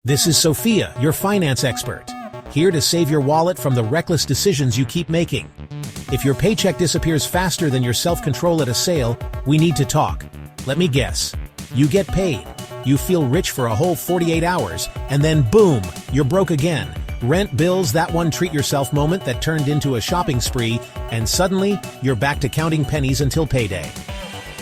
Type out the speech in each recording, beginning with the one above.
This is Sophia, your finance expert, here to save your wallet from the reckless decisions you keep making. If your paycheck disappears faster than your self-control at a sale, we need to talk. Let me guess. You get paid. You feel rich for a whole 48 hours, and then boom, you're broke again. Rent, bills, that one treat-yourself moment that turned into a shopping spree, and suddenly, you're back to counting pennies until payday.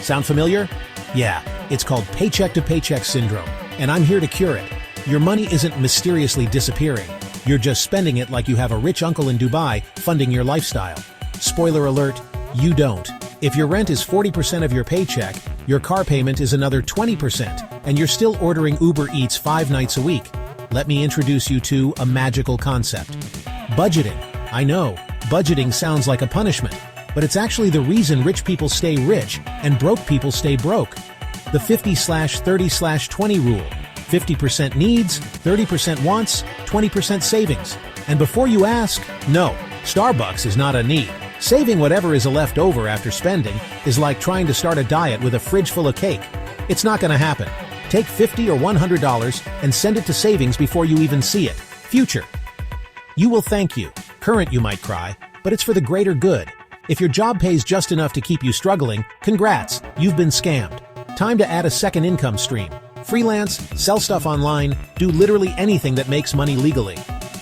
Sound familiar? Yeah, it's called paycheck-to-paycheck syndrome, and I'm here to cure it. Your money isn't mysteriously disappearing. You're just spending it like you have a rich uncle in Dubai funding your lifestyle. Spoiler alert, you don't. If your rent is 40% of your paycheck, your car payment is another 20%, and you're still ordering Uber Eats 5 nights a week. Let me introduce you to a magical concept. Budgeting. I know, budgeting sounds like a punishment, but it's actually the reason rich people stay rich and broke people stay broke. The 50/30/20 rule. 50% needs, 30% wants, 20% savings. And before you ask, no, Starbucks is not a need. Saving whatever is left over after spending is like trying to start a diet with a fridge full of cake. It's not going to happen. Take $50 or $100 and send it to savings before you even see it. Future. You will thank you. Current, you might cry, but it's for the greater good. If your job pays just enough to keep you struggling, congrats, you've been scammed. Time to add a second income stream. Freelance, sell stuff online, do literally anything that makes money legally.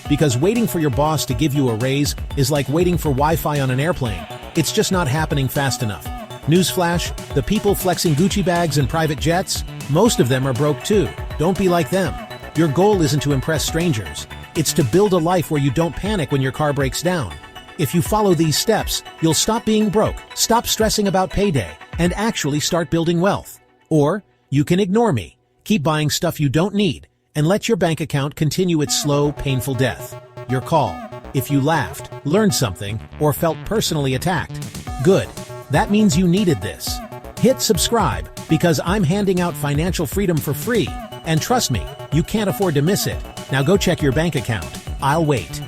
Because waiting for your boss to give you a raise is like waiting for Wi-Fi on an airplane. It's just not happening fast enough. Newsflash, the people flexing Gucci bags and private jets, most of them are broke too. Don't be like them. Your goal isn't to impress strangers. It's to build a life where you don't panic when your car breaks down. If you follow these steps, you'll stop being broke, stop stressing about payday, and actually start building wealth. Or, you can ignore me, keep buying stuff you don't need, and let your bank account continue its slow, painful death. Your call. If you laughed, learned something, or felt personally attacked, good. That means you needed this. Hit subscribe, because I'm handing out financial freedom for free. And trust me, you can't afford to miss it. Now go check your bank account. I'll wait.